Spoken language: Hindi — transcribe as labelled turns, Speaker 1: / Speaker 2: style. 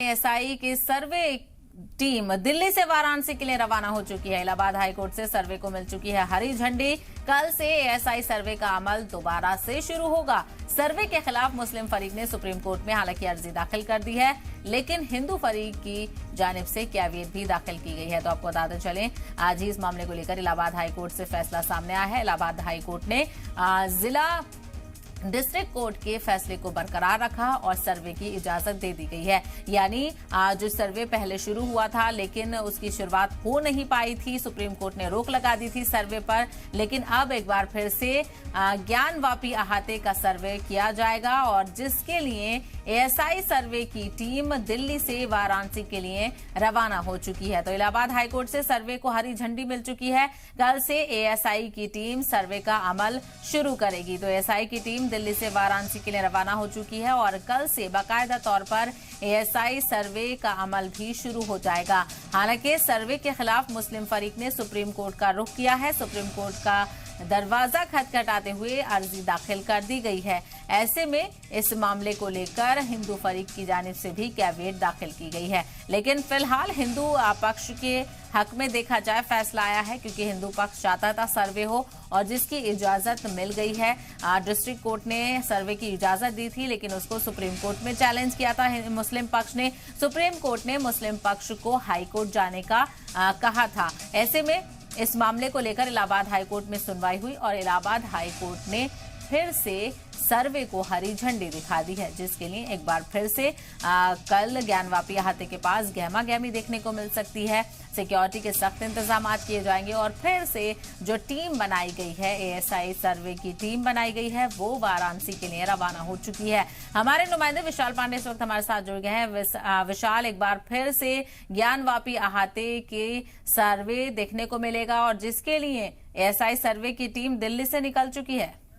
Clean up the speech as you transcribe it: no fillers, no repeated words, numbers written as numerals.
Speaker 1: एएसआई की सर्वे टीम दिल्ली से वाराणसी के लिए रवाना हो चुकी है। इलाहाबाद हाईकोर्ट से सर्वे को मिल चुकी है हरी झंडी। कल से एएसआई सर्वे का अमल दोबारा से शुरू होगा। सर्वे के खिलाफ मुस्लिम फरीक ने सुप्रीम कोर्ट में हालांकि अर्जी दाखिल कर दी है, लेकिन हिंदू फरीक की जानिब से कैवियत भी दाखिल की गई है। तो आपको बताते चलें, आज ही इस मामले को लेकर इलाहाबाद हाईकोर्ट से फैसला सामने आया है। इलाहाबाद हाईकोर्ट ने जिला डिस्ट्रिक्ट कोर्ट के फैसले को बरकरार रखा और सर्वे की इजाजत दे दी गई है। यानी जो सर्वे पहले शुरू हुआ था लेकिन उसकी शुरुआत हो नहीं पाई थी, सुप्रीम कोर्ट ने रोक लगा दी थी सर्वे पर, लेकिन अब एक बार फिर से ज्ञानवापी अहाते का सर्वे किया जाएगा और जिसके लिए एएसआई सर्वे की टीम दिल्ली से वाराणसी के लिए रवाना हो चुकी है। तो इलाहाबाद हाईकोर्ट से सर्वे को हरी झंडी मिल चुकी है। कल से एएसआई की टीम सर्वे का अमल शुरू करेगी। तो एएसआई की टीम दिल्ली से वाराणसी के लिए रवाना हो चुकी है और कल से बाकायदा तौर पर एएसआई सर्वे का अमल भी शुरू हो जाएगा। हालांकि सर्वे के खिलाफ मुस्लिम फरीक ने सुप्रीम कोर्ट का रुख किया है। सुप्रीम कोर्ट का दरवाजा खटखटाते हुए अर्जी दाखिल कर दी गई है। ऐसे में इस मामले को लेकर हिंदू फरीक की जानिब से भी कैवियत दाखिल की गई है, लेकिन फिलहाल हिंदू पक्ष के हक में देखा जाए फैसला आया है, क्योंकि हिंदू पक्ष चाहता था सर्वे हो और जिसकी इजाजत मिल गई है। डिस्ट्रिक्ट कोर्ट ने सर्वे की इजाजत दी थी, लेकिन उसको सुप्रीम कोर्ट में चैलेंज किया था मुस्लिम पक्ष ने। सुप्रीम कोर्ट ने मुस्लिम पक्ष को हाई कोर्ट जाने का कहा था। ऐसे में इस मामले को लेकर इलाहाबाद हाईकोर्ट में सुनवाई हुई और इलाहाबाद हाईकोर्ट ने फिर से सर्वे को हरी झंडी दिखा दी है, जिसके लिए एक बार फिर से कल ज्ञानवापी अहाते के पास गहमा गहमी देखने को मिल सकती है। सिक्योरिटी के सख्त इंतजाम किए जाएंगे और फिर से जो टीम बनाई गई है, एएसआई सर्वे की टीम बनाई गई है, वो वाराणसी के लिए रवाना हो चुकी है। हमारे नुमाइंदे विशाल पांडे इस वक्त हमारे साथ जुड़ गए हैं। विशाल, एक बार फिर से ज्ञानवापी अहाते के सर्वे देखने को मिलेगा और जिसके लिए एएसआई सर्वे की टीम दिल्ली से निकल चुकी है।